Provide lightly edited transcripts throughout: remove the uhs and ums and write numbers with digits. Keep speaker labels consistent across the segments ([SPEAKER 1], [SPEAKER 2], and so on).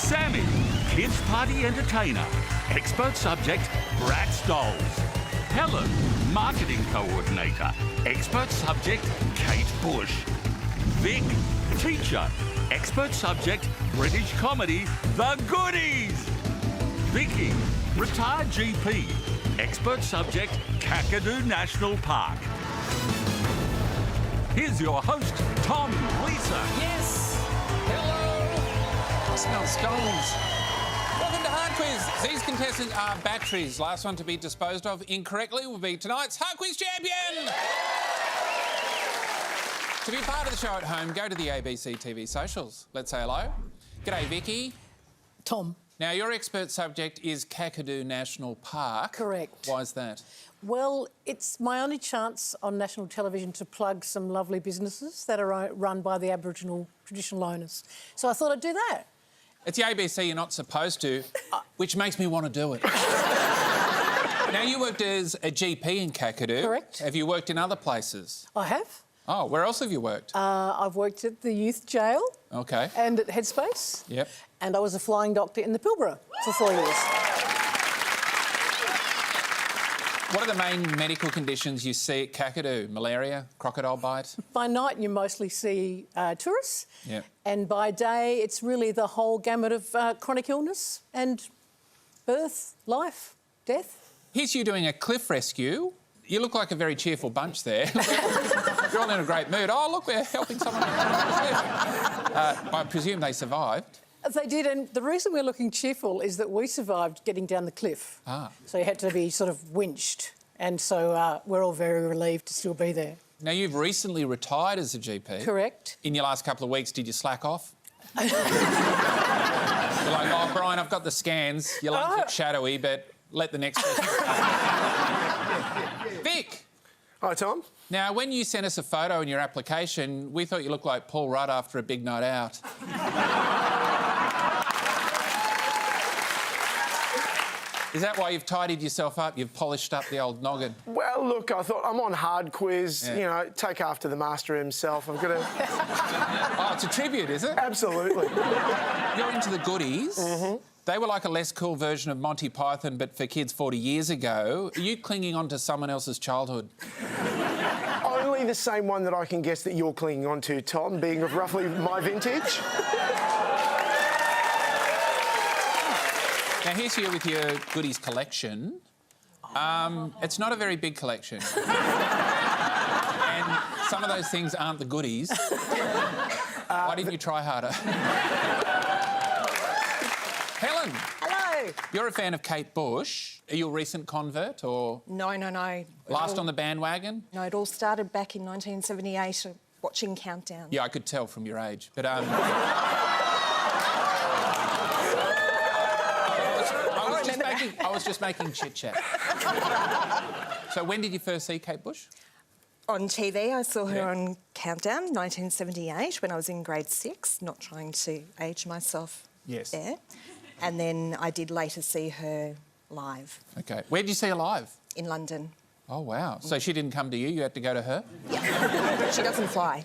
[SPEAKER 1] Sammy, kids party entertainer. Expert subject, Bratz dolls. Helen, marketing coordinator. Expert subject, Kate Bush. Vic, teacher. Expert subject, British comedy, The Goodies. Vicky, retired GP. Expert subject, Kakadu National Park. Here's your host, Tom Lisa.
[SPEAKER 2] Yes! Hello! I smell scones. Welcome to Hard Quiz. These contestants are batteries. Last one to be disposed of incorrectly will be tonight's Hard Quiz champion! To be part of the show at home, go to the ABC TV socials. Let's say hello. G'day, Vicky.
[SPEAKER 3] Tom.
[SPEAKER 2] Now, your expert subject is Kakadu National Park.
[SPEAKER 3] Correct.
[SPEAKER 2] Why is that?
[SPEAKER 3] Well, it's my only chance on national television to plug some lovely businesses that are run by the Aboriginal traditional owners. So I thought I'd do that.
[SPEAKER 2] It's the ABC, you're not supposed to, which makes me want to do it. Now, you worked as a GP in Kakadu.
[SPEAKER 3] Correct.
[SPEAKER 2] Have you worked in other places?
[SPEAKER 3] I have.
[SPEAKER 2] Oh, where else have you worked?
[SPEAKER 3] I've worked at the youth jail.
[SPEAKER 2] OK.
[SPEAKER 3] And at Headspace.
[SPEAKER 2] Yep.
[SPEAKER 3] And I was a flying doctor in the Pilbara for 4 years.
[SPEAKER 2] What are the main medical conditions you see at Kakadu? Malaria, crocodile bite?
[SPEAKER 3] By night, you mostly see tourists.
[SPEAKER 2] Yep.
[SPEAKER 3] And by day, it's really the whole gamut of chronic illness and birth, life, death.
[SPEAKER 2] Here's you doing a cliff rescue. You look like a very cheerful bunch there. You're all in a great mood. Oh, look, we're helping someone on the cliff. I presume they survived.
[SPEAKER 3] They did, and the reason we're looking cheerful is that we survived getting down the cliff.
[SPEAKER 2] Ah.
[SPEAKER 3] So you had to be sort of winched, and so we're all very relieved to still be there.
[SPEAKER 2] Now, you've recently retired as a GP.
[SPEAKER 3] Correct.
[SPEAKER 2] In your last couple of weeks, did you slack off? You're like, oh, Brian, I've got the scans. Your lungs look shadowy, but let the next person... Vic!
[SPEAKER 4] Hi, Tom.
[SPEAKER 2] Now, when you sent us a photo in your application, we thought you looked like Paul Rudd after a big night out. Is that why you've tidied yourself up? You've polished up the old noggin?
[SPEAKER 4] Well, look, I thought I'm on Hard Quiz,
[SPEAKER 2] Yeah.
[SPEAKER 4] you know, take after the master himself. I've got to...
[SPEAKER 2] Oh, it's a tribute, is it?
[SPEAKER 4] Absolutely.
[SPEAKER 2] You're into the Goodies. Mm-hmm. They were like a less cool version of Monty Python, but for kids 40 years ago. Are you clinging on to someone else's childhood?
[SPEAKER 4] Only the same one that I can guess that you're clinging on to, Tom, being of roughly my vintage.
[SPEAKER 2] Now, here's you with your Goodies collection. It's not a very big collection. And some of those things aren't the Goodies. Why didn't you try harder? Helen.
[SPEAKER 5] Hello.
[SPEAKER 2] You're a fan of Kate Bush. Are you a recent convert or...?
[SPEAKER 5] No.
[SPEAKER 2] Last on the bandwagon?
[SPEAKER 5] No, it all started back in 1978 watching Countdown.
[SPEAKER 2] Yeah, I could tell from your age, but... I was just making chit-chat. So when did you first see Kate Bush?
[SPEAKER 5] On TV, I saw her on Countdown, 1978, when I was in grade 6, not trying to age myself there. And then I did later see her live. OK.
[SPEAKER 2] Where did you see her live?
[SPEAKER 5] In London.
[SPEAKER 2] Oh, wow. So she didn't come to you, you had to go to her?
[SPEAKER 5] Yeah. She doesn't fly.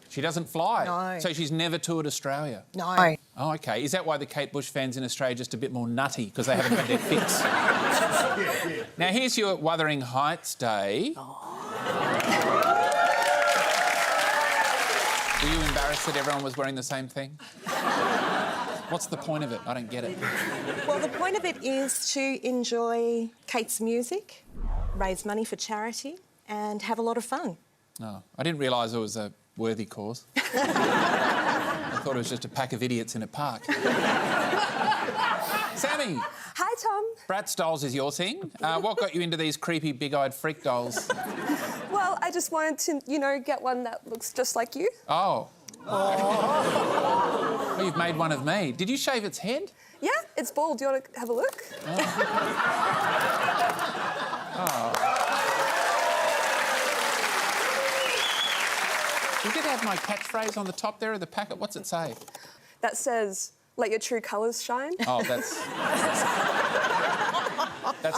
[SPEAKER 2] She doesn't fly?
[SPEAKER 5] No.
[SPEAKER 2] So she's never toured Australia?
[SPEAKER 5] No.
[SPEAKER 2] Oh, OK. Is that why the Kate Bush fans in Australia are just a bit more nutty, because they haven't had their fix? Now, here's you at Wuthering Heights Day. Were you embarrassed that everyone was wearing the same thing? What's the point of it? I don't get it.
[SPEAKER 5] Well, the point of it is to enjoy Kate's music, raise money for charity and have a lot of fun.
[SPEAKER 2] Oh, I didn't realise it was a worthy cause. I thought it was just a pack of idiots in a park. Sammy.
[SPEAKER 6] Hi, Tom.
[SPEAKER 2] Bratz dolls is your thing. What got you into these creepy, big-eyed freak dolls?
[SPEAKER 6] Well, I just wanted to, you know, get one that looks just like you.
[SPEAKER 2] Oh. Well, you've made one of me. Did you shave its head?
[SPEAKER 6] Yeah, it's bald. Do you want to have a look?
[SPEAKER 2] You did have my catchphrase on the top there of the packet. What's it say?
[SPEAKER 6] That says, let your true colours shine.
[SPEAKER 2] Oh, that's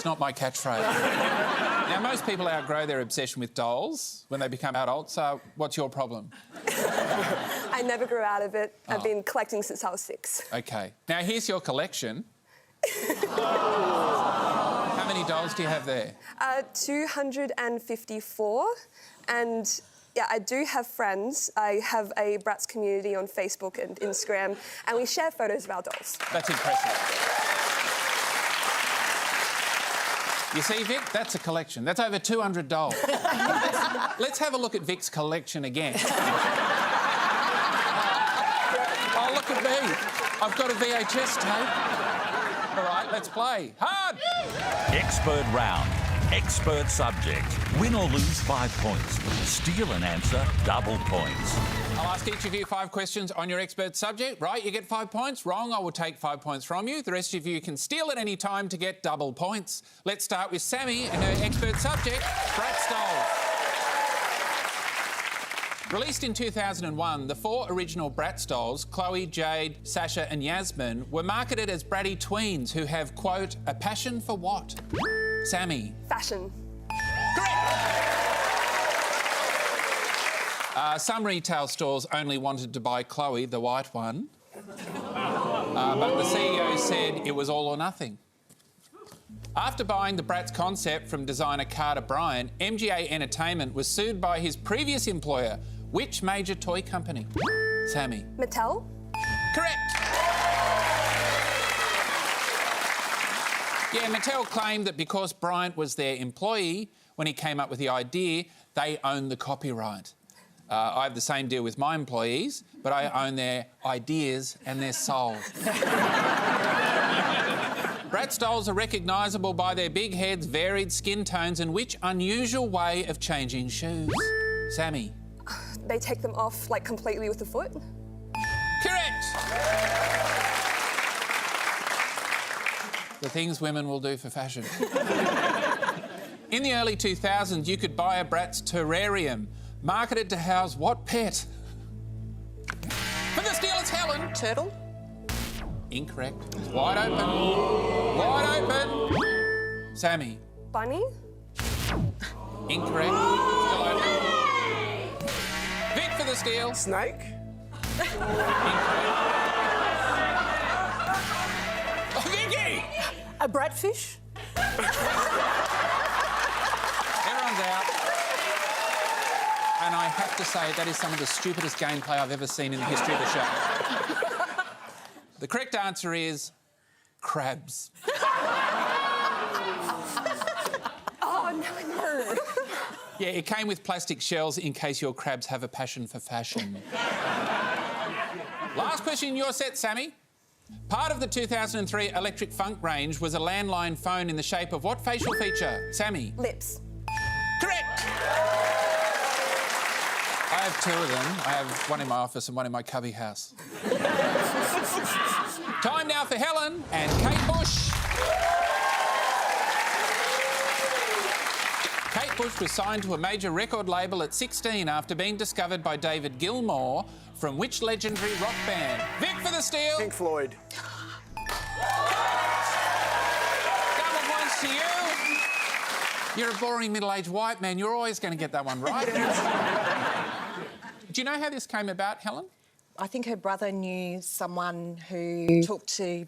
[SPEAKER 2] not my catchphrase. Now, most people outgrow their obsession with dolls when they become adults. What's your problem?
[SPEAKER 6] I I never grew out of it. I've been collecting since I was 6.
[SPEAKER 2] OK. Now, here's your collection. How many dolls do you have there?
[SPEAKER 6] 254. And, yeah, I do have friends. I have a Bratz community on Facebook and Instagram, and we share photos of our dolls.
[SPEAKER 2] That's impressive. You see, Vic, that's a collection. That's over 200 dolls. Let's have a look at Vic's collection again. Oh, look at me. I've got a VHS tape. All right, let's play. Hard!
[SPEAKER 1] Expert round. Expert subject. Win or lose 5 points. Steal an answer, double points.
[SPEAKER 2] I'll ask each of you 5 questions on your expert subject. Right, you get 5 points. Wrong, I will take 5 points from you. The rest of you can steal at any time to get double points. Let's start with Sammy and her expert subject, Bratz dolls. Released in 2001, the 4 original Bratz dolls, Chloe, Jade, Sasha and Yasmin, were marketed as bratty tweens who have, quote, a passion for what? Sammy.
[SPEAKER 6] Fashion.
[SPEAKER 2] Correct! Some retail stores only wanted to buy Chloe, the white one. But the CEO said it was all or nothing. After buying the Bratz concept from designer Carter Bryant, MGA Entertainment was sued by his previous employer. Which major toy company? Sammy.
[SPEAKER 6] Mattel.
[SPEAKER 2] Correct! Yeah, Mattel claimed that because Bryant was their employee, when he came up with the idea, they owned the copyright. I have the same deal with my employees, but I own their ideas and their soul. Bratz dolls are recognisable by their big heads, varied skin tones and which unusual way of changing shoes? Sammy.
[SPEAKER 6] They take them off, like, completely with the foot.
[SPEAKER 2] Correct! The things women will do for fashion. In the early 2000s, you could buy a Bratz terrarium, marketed to house what pet? For the steal, it's Helen.
[SPEAKER 5] Turtle?
[SPEAKER 2] Incorrect. It's wide open. Wide open. Sammy.
[SPEAKER 6] Bunny.
[SPEAKER 2] Incorrect. Still open. Vic for the steal.
[SPEAKER 4] Snake.
[SPEAKER 2] Incorrect. Oh, Vicky!
[SPEAKER 3] A bratfish?
[SPEAKER 2] Everyone's out. And I have to say, that is some of the stupidest gameplay I've ever seen in the history of the show. The correct answer is crabs.
[SPEAKER 6] Oh, no.
[SPEAKER 2] Yeah, it came with plastic shells in case your crabs have a passion for fashion. Last question in your set, Sammy. Part of the 2003 Electric Funk range was a landline phone in the shape of what facial feature? Sammy.
[SPEAKER 6] Lips.
[SPEAKER 2] Correct! I have 2 of them. I have one in my office and one in my cubby house. Time now for Helen and Kate Bush. Kate Bush was signed to a major record label at 16 after being discovered by David Gilmour from which legendary rock band? Vic for the steal.
[SPEAKER 4] Pink Floyd.
[SPEAKER 2] Double points to you. You're a boring middle-aged white man. You're always going to get that one right. Do you know how this came about, Helen?
[SPEAKER 5] I think her brother knew someone who talked to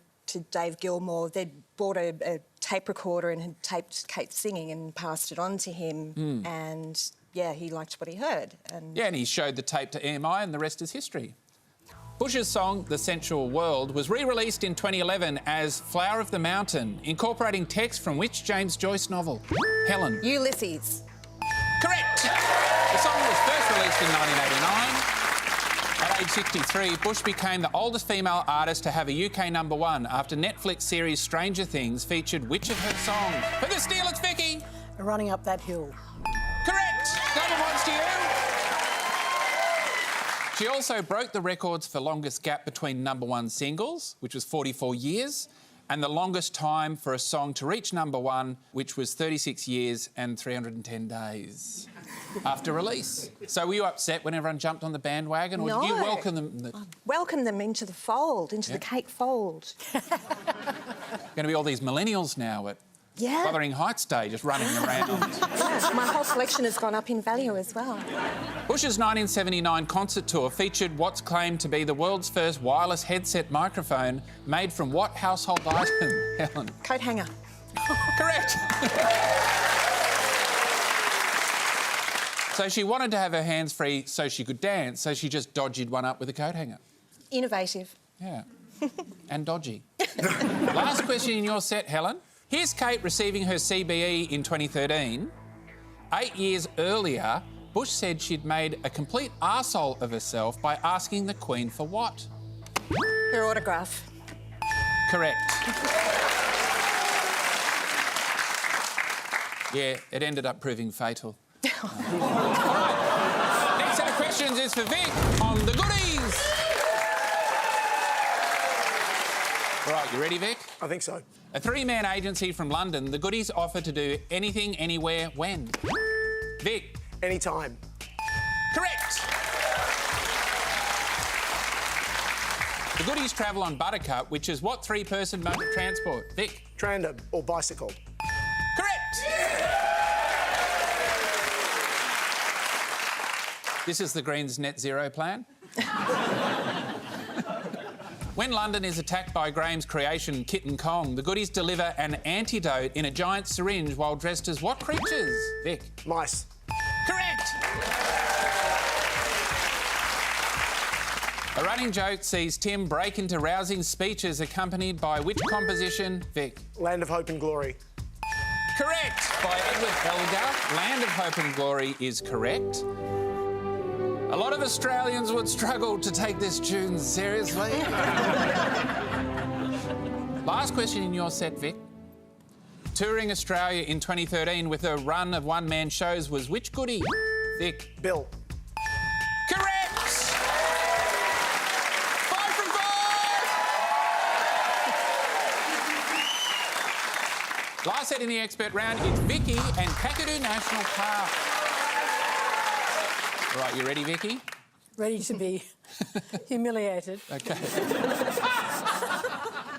[SPEAKER 5] Dave Gilmour. They'd bought a tape recorder and had taped Kate singing and passed it on to him. And, yeah, he liked what he heard. And
[SPEAKER 2] Yeah, and he showed the tape to EMI and the rest is history. Bush's song, The Sensual World, was re-released in 2011 as Flower of the Mountain, incorporating text from which James Joyce novel? Helen.
[SPEAKER 5] Ulysses.
[SPEAKER 2] Correct! The song was first released in 1989. At age 63, Bush became the oldest female artist to have a UK #1 after Netflix series Stranger Things featured which of her songs? For the steal, it's Vicky.
[SPEAKER 3] Running Up That Hill.
[SPEAKER 2] Correct! Double points to you. She also broke the records for longest gap between #1 singles, which was 44 years, and the longest time for a song to reach #1, which was 36 years and 310 days after release. So were you upset when everyone jumped on the bandwagon, or did you
[SPEAKER 5] No.
[SPEAKER 2] welcome them?
[SPEAKER 5] Welcome them into the fold, into the Kate fold.
[SPEAKER 2] Going to be all these millennials now at
[SPEAKER 5] Yeah.
[SPEAKER 2] Wuthering Heights Day, just running around.
[SPEAKER 5] Yeah, my whole collection has gone up in value as well.
[SPEAKER 2] Bush's 1979 concert tour featured what's claimed to be the world's first wireless headset microphone made from what household item, Helen?
[SPEAKER 5] Coat hanger.
[SPEAKER 2] Correct. So she wanted to have her hands free so she could dance, so she just dodgied one up with a coat hanger.
[SPEAKER 5] Innovative.
[SPEAKER 2] Yeah. And dodgy. Last question in your set, Helen. Here's Kate receiving her CBE in 2013. 8 years earlier, Bush said she'd made a complete arsehole of herself by asking the Queen for what?
[SPEAKER 5] Her autograph.
[SPEAKER 2] Correct. Yeah, it ended up proving fatal. Right. Next set of questions is for Vic on the goodies. Right, you ready, Vic?
[SPEAKER 4] I think so.
[SPEAKER 2] A three-man agency from London, the goodies offer to do anything, anywhere, when? Vic.
[SPEAKER 4] Anytime.
[SPEAKER 2] Correct. The goodies travel on Buttercup, which is what three-person mode of transport? Vic.
[SPEAKER 4] Trandom or bicycle.
[SPEAKER 2] Correct. This is the Greens net zero plan. When London is attacked by Graham's creation, Kitten Kong, the goodies deliver an antidote in a giant syringe while dressed as what creatures? Vic.
[SPEAKER 4] Mice.
[SPEAKER 2] Correct. A running joke sees Tim break into rousing speeches accompanied by which composition? Vic.
[SPEAKER 4] Land of Hope and Glory.
[SPEAKER 2] Correct. By Edward Elgar. Land of Hope and Glory is correct. A lot of Australians would struggle to take this tune seriously. Last question in your set, Vic. Touring Australia in 2013 with a run of one-man shows was which goodie? Vic.
[SPEAKER 4] Bill.
[SPEAKER 2] Correct! 5 from 5! Last set in the expert round, it's Vicky and Kakadu National Park. Right, you ready, Vicky?
[SPEAKER 3] Ready to be humiliated.
[SPEAKER 2] Okay.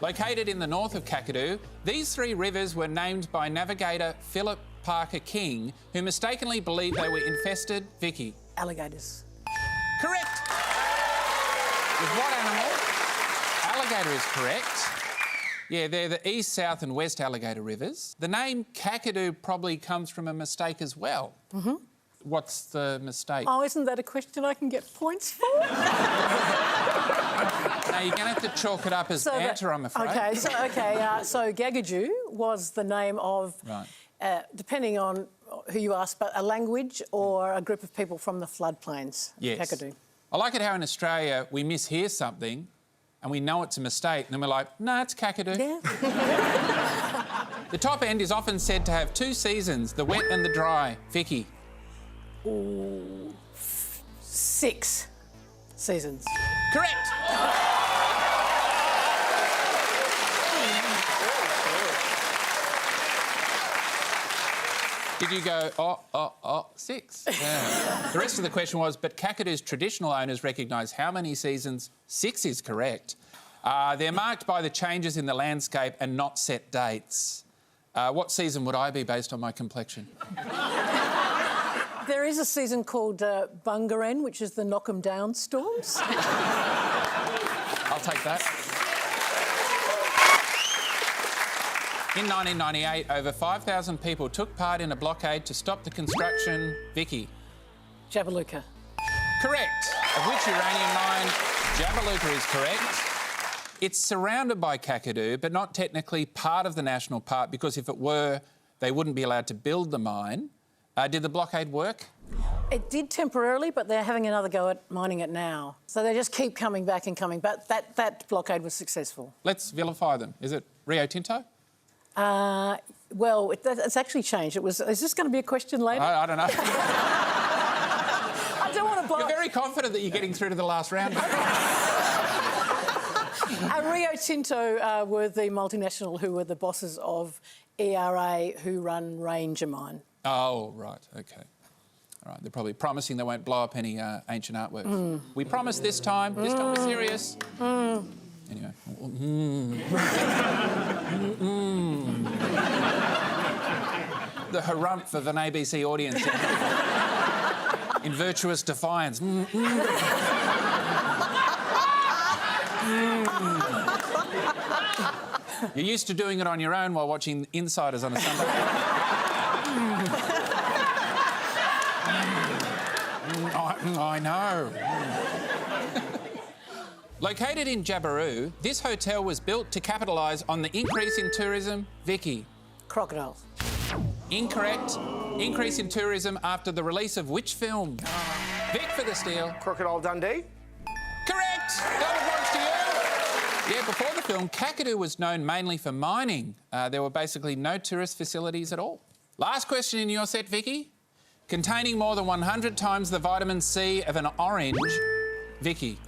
[SPEAKER 2] Located in the north of Kakadu, these three rivers were named by navigator Philip Parker King, who mistakenly believed they were infested. Vicky.
[SPEAKER 3] Alligators.
[SPEAKER 2] Correct. With what animal? Alligator is correct. Yeah, they're the east, south and west alligator rivers. The name Kakadu probably comes from a mistake as well. Mm-hmm. What's the mistake?
[SPEAKER 3] Oh, isn't that a question I can get points for?
[SPEAKER 2] Now, you're going to have to chalk it up as banter, I'm afraid.
[SPEAKER 3] OK, so Kakadu was the name of, depending on who you ask, but a language or a group of people from the floodplains.
[SPEAKER 2] Yes.
[SPEAKER 3] Kakadu.
[SPEAKER 2] I like it how in Australia we mishear something and we know it's a mistake and then we're like, no, it's Kakadu.
[SPEAKER 3] Yeah.
[SPEAKER 2] The top end is often said to have 2 seasons, the wet and the dry. Vicky.
[SPEAKER 3] Ooh, 6 seasons.
[SPEAKER 2] Correct. Did you go, 6? Yeah. The rest of the question was, but Kakadu's traditional owners recognise how many seasons? 6 is correct. They're marked by the changes in the landscape and not set dates. What season would I be based on my complexion?
[SPEAKER 3] There is a season called Bungareen, which is the knock 'em down storms.
[SPEAKER 2] I'll take that. In 1998, over 5,000 people took part in a blockade to stop the construction. Vicky.
[SPEAKER 3] Jabiluka.
[SPEAKER 2] Correct. Of which uranium mine? Jabiluka is correct. It's surrounded by Kakadu, but not technically part of the national park, because if it were, they wouldn't be allowed to build the mine. Did the blockade work?
[SPEAKER 3] It did temporarily, but they're having another go at mining it now. So they just keep coming back and coming back. That blockade was successful.
[SPEAKER 2] Let's vilify them. Is it Rio Tinto?
[SPEAKER 3] Well, it's actually changed. Is this going to be a question later?
[SPEAKER 2] I don't know.
[SPEAKER 3] I don't want to blow.
[SPEAKER 2] You're very confident that you're getting through to the last round.
[SPEAKER 3] Rio Tinto were the multinational who were the bosses of ERA, who run Ranger Mine.
[SPEAKER 2] Oh, right, OK. All right, they're probably promising they won't blow up any ancient artworks. Mm. We promise this time. This time we're serious. Mm. Anyway. the harumph of an ABC audience in virtuous defiance. You're used to doing it on your own while watching Insiders on a Sunday. I know. Located in Jabiru, this hotel was built to capitalise on the increase in tourism. Vicky.
[SPEAKER 3] Crocodiles.
[SPEAKER 2] Incorrect. Increase in tourism after the release of which film? Vic for the steal.
[SPEAKER 4] Crocodile Dundee.
[SPEAKER 2] Correct! Double points to you. Yeah, before the film, Kakadu was known mainly for mining. There were basically no tourist facilities at all. Last question in your set, Vicky. Containing more than 100 times the vitamin C of an orange. Vicky.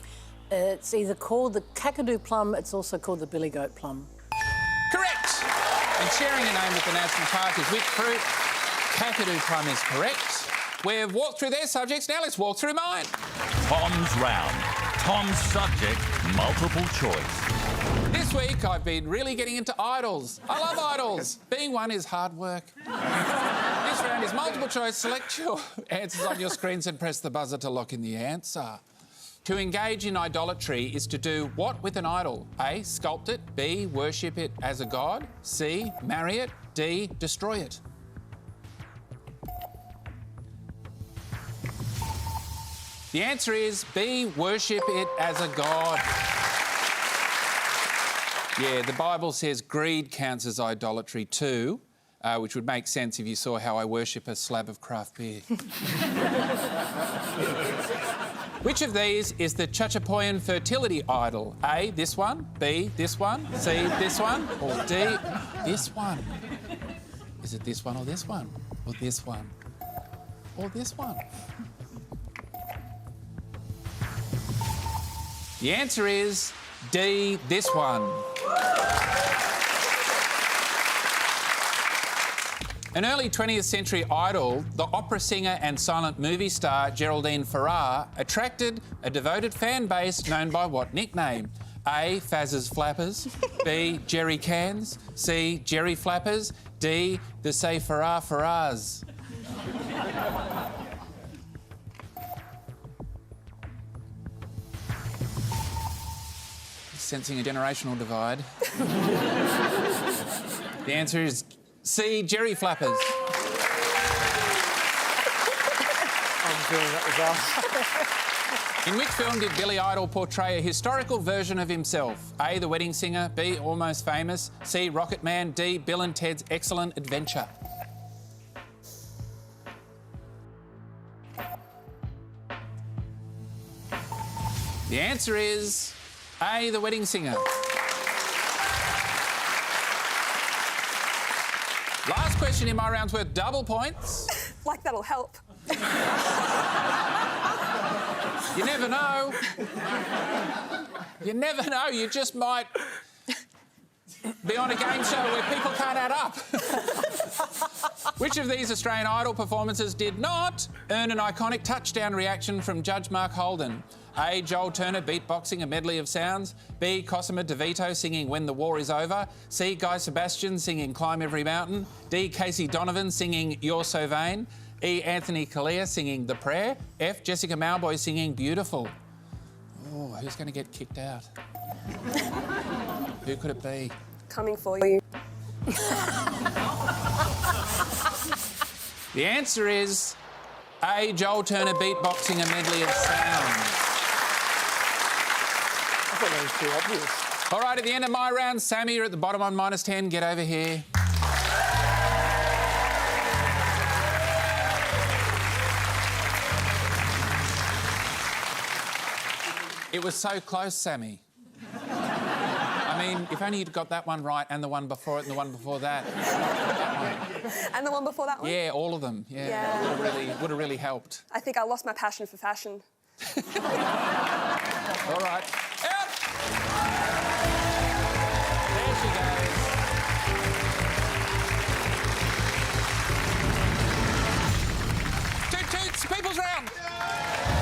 [SPEAKER 3] It's either called the Kakadu plum, it's also called the billy goat plum.
[SPEAKER 2] Correct! And sharing a name with the national park is which fruit? Kakadu plum is correct. We've walked through their subjects, now let's walk through mine.
[SPEAKER 1] Tom's round. Tom's subject, multiple choice.
[SPEAKER 2] This week I've been really getting into idols. I love idols. Being one is hard work. This round is multiple choice. Select your answers on your screens and press the buzzer to lock in the answer. To engage in idolatry is to do what with an idol? A, sculpt it. B, worship it as a god. C, marry it. D, destroy it. The answer is B, worship it as a god. Yeah, the Bible says greed counts as idolatry too, which would make sense if you saw how I worship a slab of craft beer. Which of these is the Chachapoyan fertility idol? A, this one. B, this one. C, this one. Or D, this one. Is it this one or this one? Or this one? Or this one? The answer is D, this one. An early 20th century idol, the opera singer and silent movie star Geraldine Farrar attracted a devoted fan base known by what nickname? A, Faz's Flappers. B, Jerry Cans. C, Jerry Flappers. D, the Say Farrar Farrars. Sensing a generational divide. The answer is C, Jerry Flappers.
[SPEAKER 4] I'm feeling that was us.
[SPEAKER 2] In which film did Billy Idol portray a historical version of himself? A, The Wedding Singer. B, Almost Famous. C, Rocket Man. D, Bill and Ted's Excellent Adventure. The answer is A, The Wedding Singer. Last question in my round's worth double points.
[SPEAKER 6] Like that'll help.
[SPEAKER 2] You never know. You never know. You just might be on a game show where people can't add up. Which of these Australian Idol performances did not earn an iconic touchdown reaction from Judge Mark Holden? A, Joel Turner beatboxing a medley of sounds. B, Cosima DeVito singing When the War is Over. C, Guy Sebastian singing Climb Every Mountain. D, Casey Donovan singing You're So Vain. E, Anthony Kalia singing The Prayer. F, Jessica Mauboy singing Beautiful. Oh, who's going to get kicked out? Who could it be?
[SPEAKER 6] Coming for you.
[SPEAKER 2] The answer is A, Joel Turner beatboxing a medley of sounds.
[SPEAKER 4] I thought that was too obvious.
[SPEAKER 2] All right, at the end of my round, Sammy, you're at the bottom on -10. Get over here. It was so close, Sammy. I mean, if only you'd got that one right and the one before it and the one before that.
[SPEAKER 6] And the one before that one?
[SPEAKER 2] Yeah, all of them. Yeah.
[SPEAKER 6] Yeah.
[SPEAKER 2] Would have really helped.
[SPEAKER 6] I think I lost my passion for fashion.
[SPEAKER 2] All right. Out! There she goes. Toot toots, People's Round.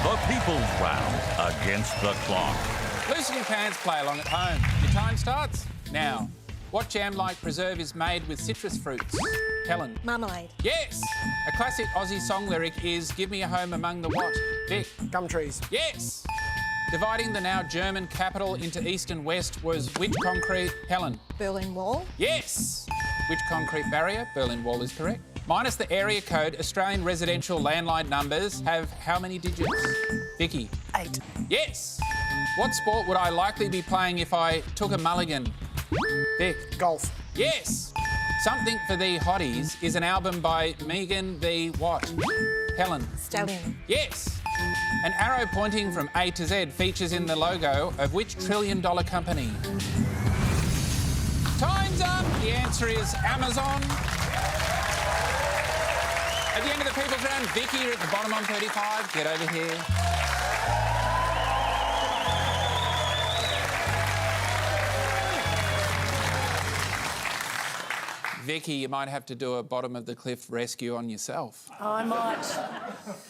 [SPEAKER 1] The People's Round against the clock.
[SPEAKER 2] Loosen your pants, play along at home. Your time starts now. What jam-like preserve is made with citrus fruits? Helen.
[SPEAKER 5] Marmalade.
[SPEAKER 2] Yes. A classic Aussie song lyric is "Give me a home among the what?" Vic.
[SPEAKER 4] Gum trees.
[SPEAKER 2] Yes. Dividing the now German capital into east and west was which concrete? Helen.
[SPEAKER 5] Berlin Wall.
[SPEAKER 2] Yes. Which concrete barrier? Berlin Wall is correct. Minus the area code, Australian residential landline numbers have how many digits? Vicky.
[SPEAKER 3] 8.
[SPEAKER 2] Yes. What sport would I likely be playing if I took a mulligan? Vic.
[SPEAKER 4] Golf.
[SPEAKER 2] Yes. Something for the Hotties is an album by Megan the what? Helen.
[SPEAKER 5] Stallion.
[SPEAKER 2] Yes. An arrow pointing from A to Z features in the logo of which trillion-dollar company? Time's up. The answer is Amazon. At the end of the People's Round, Vicky, you're at the bottom on 35. Get over here. Vicky, you might have to do a bottom of the cliff rescue on yourself.
[SPEAKER 3] I might.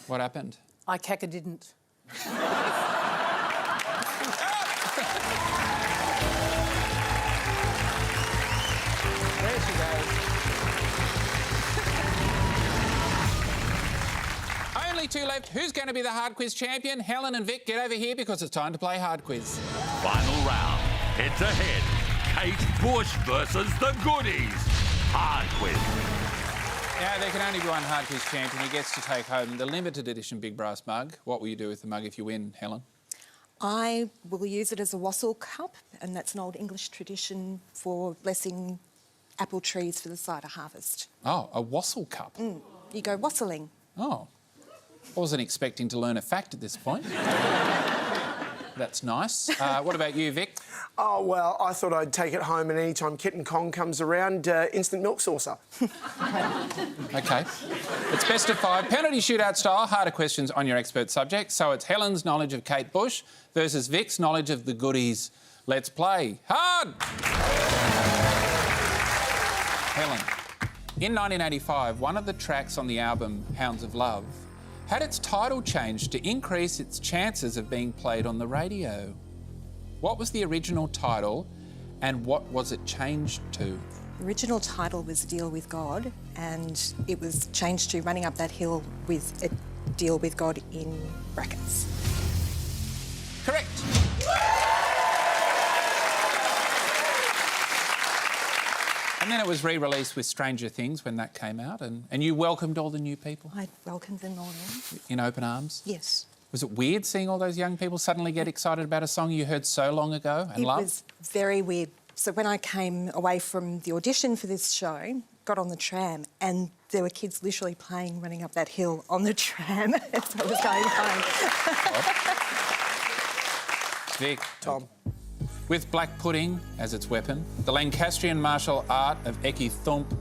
[SPEAKER 2] What happened?
[SPEAKER 3] I didn't.
[SPEAKER 2] There she goes. Only two left. Who's going to be the hard quiz champion? Helen and Vic, get over here because it's time to play hard quiz.
[SPEAKER 1] Final round. Head to head. Kate Bush versus the Goodies. Hard quiz.
[SPEAKER 2] Now, there can only be one hard quiz champion who gets to take home the limited edition Big Brass mug. What will you do with the mug if you win, Helen?
[SPEAKER 5] I will use it as a wassail cup, and that's an old English tradition for blessing apple trees for the cider harvest.
[SPEAKER 2] Oh, a wassail cup?
[SPEAKER 5] You go wassailing.
[SPEAKER 2] Oh. I wasn't expecting to learn a fact at this point. That's nice. What about you, Vic?
[SPEAKER 4] Oh, well, I thought I'd take it home, and any time Kitten Kong comes around, instant milk saucer.
[SPEAKER 2] OK. It's best of 5, penalty shootout style, harder questions on your expert subject. So it's Helen's knowledge of Kate Bush versus Vic's knowledge of the Goodies. Let's play hard! Helen, in 1985, one of the tracks on the album Hounds of Love had its title changed to increase its chances of being played on the radio. What was the original title and what was it changed to?
[SPEAKER 5] The original title was Deal with God, and it was changed to Running Up That Hill with a Deal with God in brackets.
[SPEAKER 2] Correct. And then it was re-released with Stranger Things when that came out, and you welcomed all the new people
[SPEAKER 5] I welcomed them all in.
[SPEAKER 2] in open arms.
[SPEAKER 5] Yes.
[SPEAKER 2] Was it weird seeing all those young people suddenly get excited about a song you heard so long ago and loved?
[SPEAKER 5] It was very weird. So when I came away from the audition for this show, got on the tram, and there were kids literally playing Running Up That Hill on the tram as I was going home.
[SPEAKER 2] Vic.
[SPEAKER 4] Tom.
[SPEAKER 2] With black pudding as its weapon, the Lancastrian martial art of Eki Thump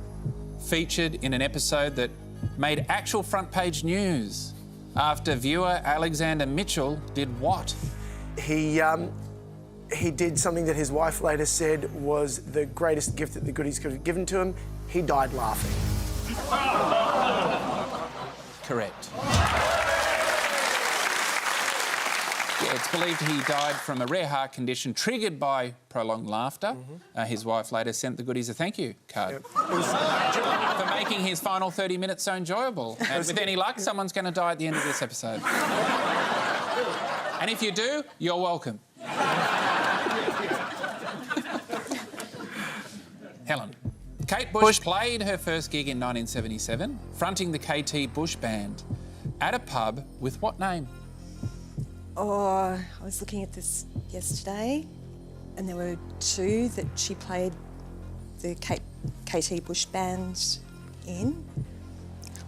[SPEAKER 2] featured in an episode that made actual front page news after viewer Alexander Mitchell did what?
[SPEAKER 4] He did something that his wife later said was the greatest gift that the Goodies could have given to him. He died laughing.
[SPEAKER 2] Correct. Yeah, it's believed he died from a rare heart condition triggered by prolonged laughter. His wife later sent the Goodies a thank you card for making his final 30 minutes so enjoyable. And with any luck, someone's going to die at the end of this episode. And if you do, you're welcome. Helen. Kate Bush played her first gig in 1977, fronting the KT Bush Band at a pub with what name?
[SPEAKER 5] Oh, I was looking at this yesterday, and there were two that she played the KT Bush Band in.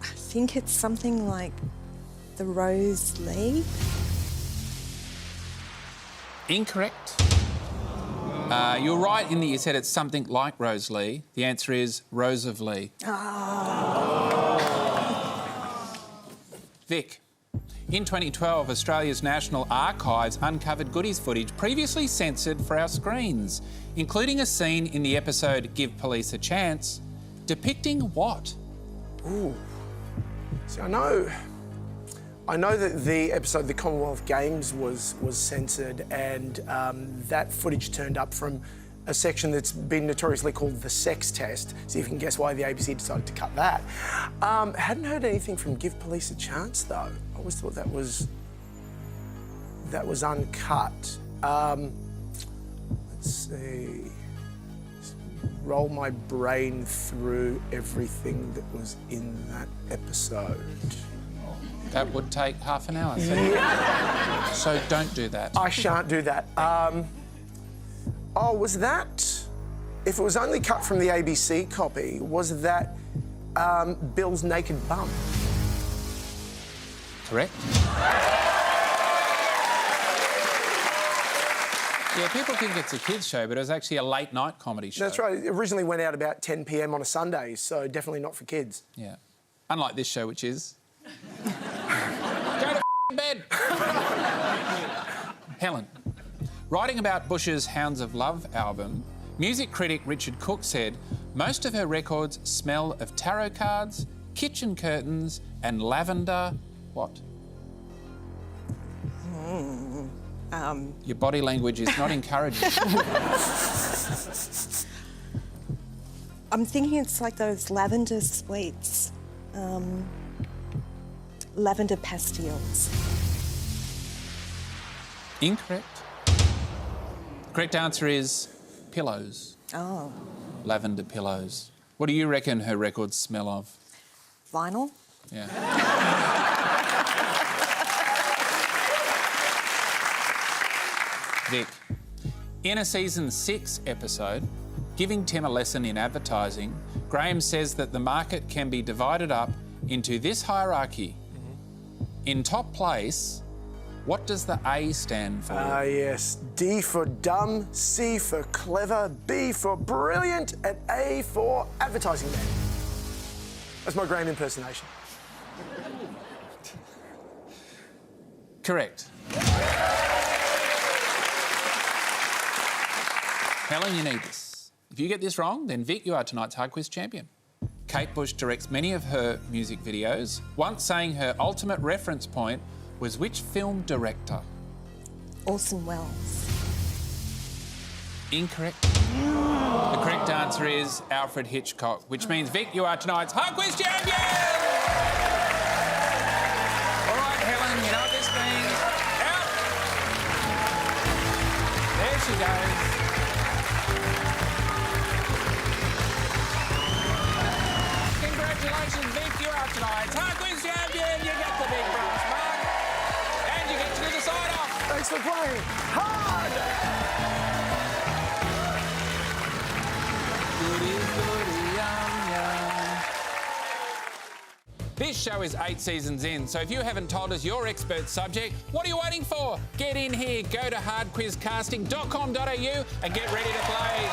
[SPEAKER 5] I think it's something like the Rose Lee.
[SPEAKER 2] Incorrect. You're right in that you said it's something like Rose Lee. The answer is Rose of Lee. Vic. In 2012, Australia's National Archives uncovered Goodies footage previously censored for our screens, including a scene in the episode Give Police a Chance, depicting what?
[SPEAKER 4] Ooh. See, I know that the episode, the Commonwealth Games, was censored, and that footage turned up from a section that's been notoriously called the sex test. See if you can guess why the ABC decided to cut that. Hadn't heard anything from Give Police a Chance, though. I always thought that was uncut. Let's see. Roll my brain through everything that was in that episode.
[SPEAKER 2] That would take half an hour. Yeah. So don't do that.
[SPEAKER 4] I shan't do that. Was that... If it was only cut from the ABC copy, was that Bill's naked bum?
[SPEAKER 2] Correct. Yeah, people think it's a kids' show, but it was actually a late-night comedy show.
[SPEAKER 4] That's right. It originally went out about 10 p.m. on a Sunday, so definitely not for kids.
[SPEAKER 2] Yeah. Unlike this show, which is... Go to bed! Helen. Writing about Bush's Hounds of Love album, music critic Richard Cook said most of her records smell of tarot cards, kitchen curtains and lavender... What? Your body language is not encouraging.
[SPEAKER 5] I'm thinking it's like those lavender sweets. Lavender pastilles.
[SPEAKER 2] Incorrect. The correct answer is pillows.
[SPEAKER 5] Oh.
[SPEAKER 2] Lavender pillows. What do you reckon her records smell of?
[SPEAKER 5] Vinyl?
[SPEAKER 2] Yeah. Vic, in a season 6 episode, Giving Tim a Lesson in Advertising, Graham says that the market can be divided up into this hierarchy. In top place, what does the A stand for?
[SPEAKER 4] Yes. D for dumb, C for clever, B for brilliant, and A for advertising man. That's my Graham impersonation.
[SPEAKER 2] Correct. Helen, you need this. If you get this wrong, then Vic, you are tonight's Hard Quiz champion. Kate Bush directs many of her music videos, once saying her ultimate reference point was which film director?
[SPEAKER 5] Orson Welles.
[SPEAKER 2] Incorrect. The correct answer is Alfred Hitchcock, which means, Vic, you are tonight's Hard Quiz champion! All right, Helen, you know what this means. Out! There she goes. Congratulations, Vic, you are tonight's Hard Quiz champion. You get the big brass mark. And you get to do the sign-off.
[SPEAKER 4] Thanks for playing hard!
[SPEAKER 2] This show is 8 seasons in, so if you haven't told us your expert subject, what are you waiting for? Get in here, go to hardquizcasting.com.au and get ready to play.